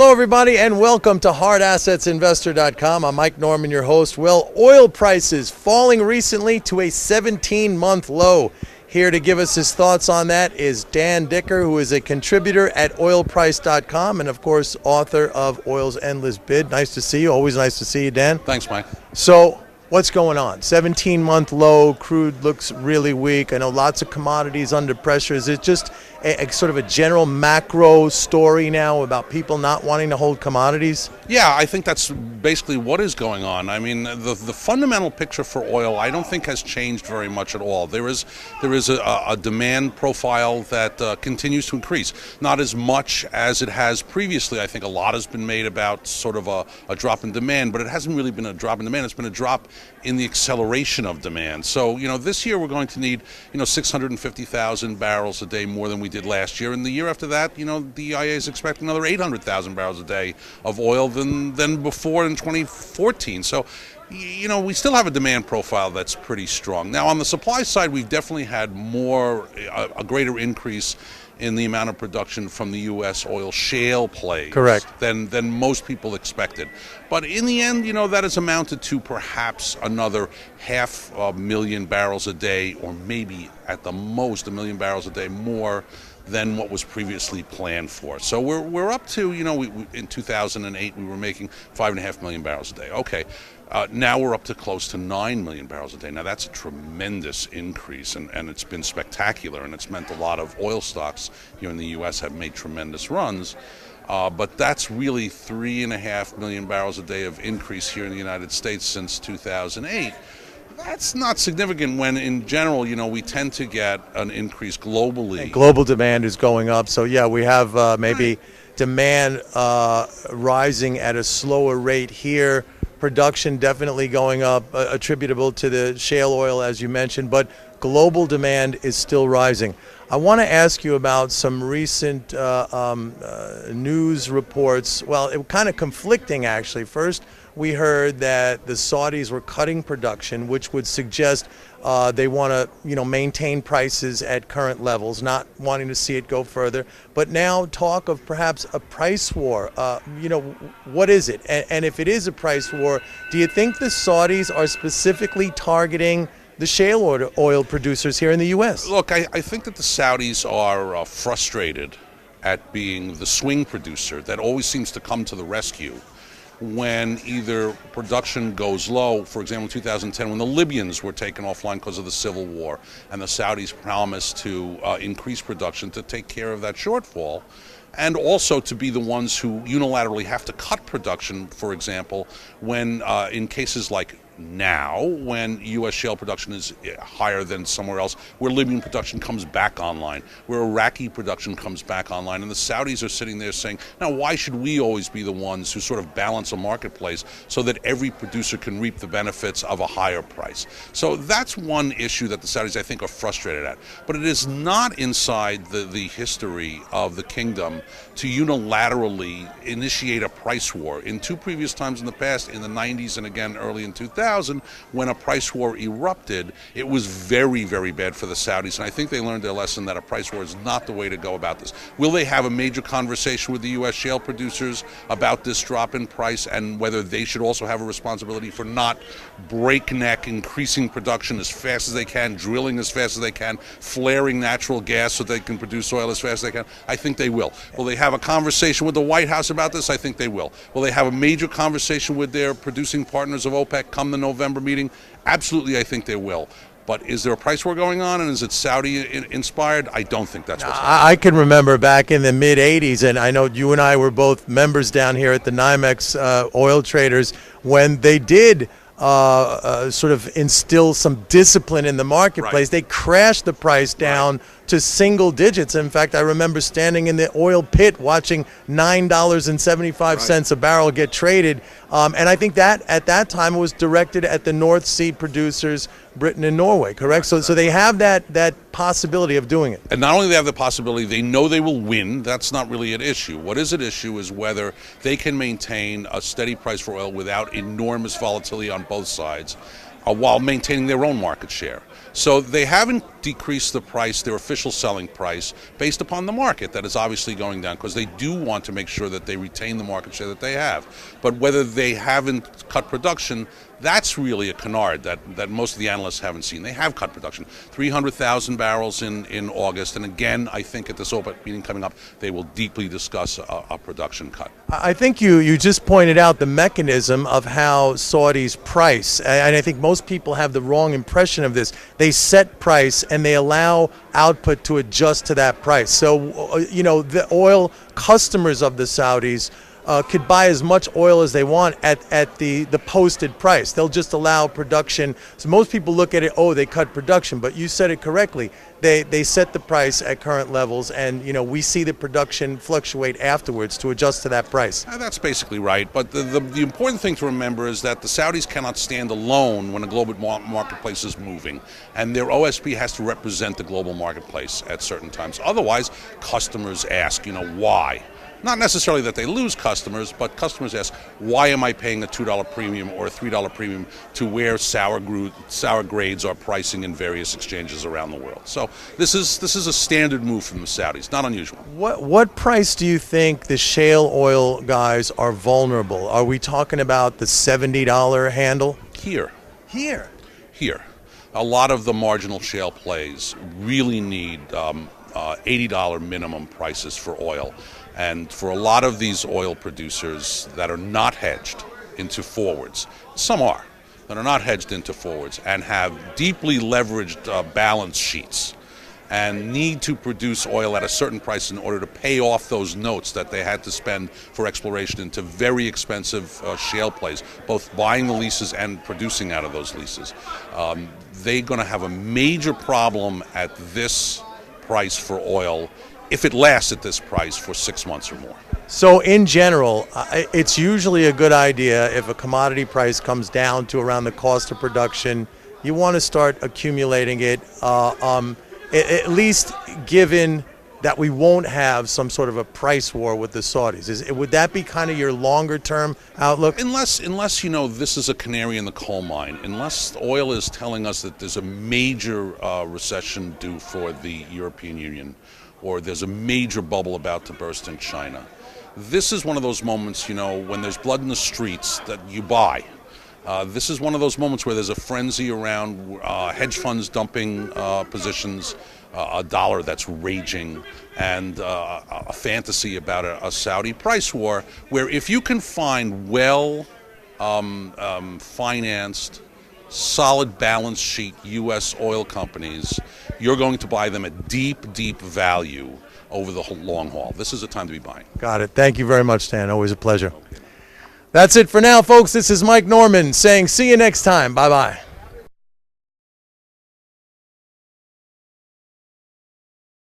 Hello, everybody, and welcome to HardAssetsInvestor.com. I'm Mike Norman, your host. Well, oil prices falling recently to a 17-month low. Here to give us his thoughts on that is Dan Dicker, who is a contributor at oilprice.com and, of course, author of Oil's Endless Bid. Nice to see you. Always nice to see you, Dan. Thanks, Mike. So, what's going on? 17-month low. Crude looks really weak. I know lots of commodities under pressure. Is it just a sort of a general macro story now about people not wanting to hold commodities? Yeah, I think that's basically what is going on. I mean, the fundamental picture for oil, I don't think has changed very much at all. There is a demand profile that continues to increase. Not as much as it has previously. I think a lot has been made about sort of a drop in demand, but it hasn't really been a drop in demand. It's been a drop in the acceleration of demand. So, this year we're going to need, 650,000 barrels a day more than we did last year. And the year after that, the EIA is expecting another 800,000 barrels a day of oil than before in 2014. So, we still have a demand profile that's pretty strong. Now, on the supply side, we've definitely had a greater increase in the amount of production from the U.S. oil shale plays. Correct. Than most people expected. But in the end, that has amounted to perhaps another 500,000 barrels a day, or maybe at the most 1 million barrels a day more than what was previously planned for. So we're up to, in 2008 we were making 5.5 million barrels a day. Okay. Now we're up to close to 9 million barrels a day. Now that's a tremendous increase, and it's been spectacular, and it's meant a lot of oil stocks here in the U.S. have made tremendous runs. But that's really 3.5 million barrels a day of increase here in the United States since 2008. That's not significant when, in general, we tend to get an increase globally. And global demand is going up. So, yeah, we have maybe demand rising at a slower rate here. Production definitely going up, attributable to the shale oil, as you mentioned, but global demand is still rising. I want to ask you about some recent news reports. Well, it was kind of conflicting, actually. First, we heard that the Saudis were cutting production, which would suggest they want to, maintain prices at current levels, not wanting to see it go further. But now talk of perhaps a price war. What is it? And if it is a price war, do you think the Saudis are specifically targeting the shale oil producers here in the U.S.? Look, I think that the Saudis are frustrated at being the swing producer that always seems to come to the rescue when either production goes low. For example, in 2010, when the Libyans were taken offline because of the civil war, and the Saudis promised to increase production to take care of that shortfall, and also to be the ones who unilaterally have to cut production, for example, when in cases like now, when U.S. shale production is higher than somewhere else, where Libyan production comes back online, where Iraqi production comes back online, and the Saudis are sitting there saying, now why should we always be the ones who sort of balance a marketplace so that every producer can reap the benefits of a higher price? So that's one issue that the Saudis, I think, are frustrated at. But it is not inside the history of the kingdom to unilaterally initiate a price war. In two previous times in the past, in the 90s and again early in 2000, when a price war erupted, it was very, very bad for the Saudis, and I think they learned their lesson that a price war is not the way to go about this. Will they have a major conversation with the U.S. shale producers about this drop in price, and whether they should also have a responsibility for not breakneck increasing production as fast as they can, drilling as fast as they can, flaring natural gas so they can produce oil as fast as they can? I think they will. Will they have a conversation with the White House about this? I think they will. Will they have a major conversation with their producing partners of OPEC come the November meeting? Absolutely, I think they will. But is there a price war going on, and is it Saudi-inspired? I don't think that's what's happening. I can remember back in the mid-'80s, and I know you and I were both members down here at the NYMEX Oil Traders, when they did sort of instill some discipline in the marketplace. Right. They crashed the price down to single digits. In fact, I remember standing in the oil pit watching $9.75 a barrel get traded. And I think that at that time it was directed at the North Sea producers, Britain and Norway, correct? So they have that possibility of doing it. And not only do they have the possibility, they know they will win. That's not really an issue. What is at issue is whether they can maintain a steady price for oil without enormous volatility on both sides, while maintaining their own market share. So they haven't decrease the price, their official selling price, based upon the market that is obviously going down, because they do want to make sure that they retain the market share that they have. But whether they haven't cut production, that's really a canard that most of the analysts haven't seen. They have cut production. 300,000 barrels in August, and again, I think at this OPEC meeting coming up, they will deeply discuss a production cut. I think you just pointed out the mechanism of how Saudis price, and I think most people have the wrong impression of this. They set price and they allow output to adjust to that price. So, the oil customers of the Saudis could buy as much oil as they want at the posted price. They'll just allow production. So most people look at it, oh, they cut production, but you said it correctly. They set the price at current levels, and we see the production fluctuate afterwards to adjust to that price. That's basically right, but the important thing to remember is that the Saudis cannot stand alone when a global marketplace is moving, and their OSP has to represent the global marketplace at certain times. Otherwise, customers ask, why? Not necessarily that they lose customers, but customers ask, why am I paying a $2 premium or a $3 premium to where sour grades are pricing in various exchanges around the world? So this is a standard move from the Saudis, not unusual. What price do you think the shale oil guys are vulnerable? Are we talking about the $70 handle? Here. Here. A lot of the marginal shale plays really need $80 minimum prices for oil. And for a lot of these oil producers that are not hedged into forwards, some are, that are not hedged into forwards and have deeply leveraged balance sheets and need to produce oil at a certain price in order to pay off those notes that they had to spend for exploration into very expensive shale plays, both buying the leases and producing out of those leases. They're going to have a major problem at this price for oil if it lasts at this price for 6 months or more. So in general, it's usually a good idea if a commodity price comes down to around the cost of production, you want to start accumulating it, at least given that we won't have some sort of a price war with the Saudis. Would that be kind of your longer term outlook? Unless this is a canary in the coal mine, unless oil is telling us that there's a major recession due for the European Union, or there's a major bubble about to burst in China. This is one of those moments, when there's blood in the streets that you buy. This is one of those moments where there's a frenzy around hedge funds dumping positions, a dollar that's raging, and a fantasy about a Saudi price war, where if you can find financed, solid balance sheet U.S. oil companies, you're going to buy them at deep, deep value over the long haul. This is a time to be buying. Got it. Thank you very much, Stan. Always a pleasure. That's it for now, folks. This is Mike Norman saying see you next time. Bye-bye.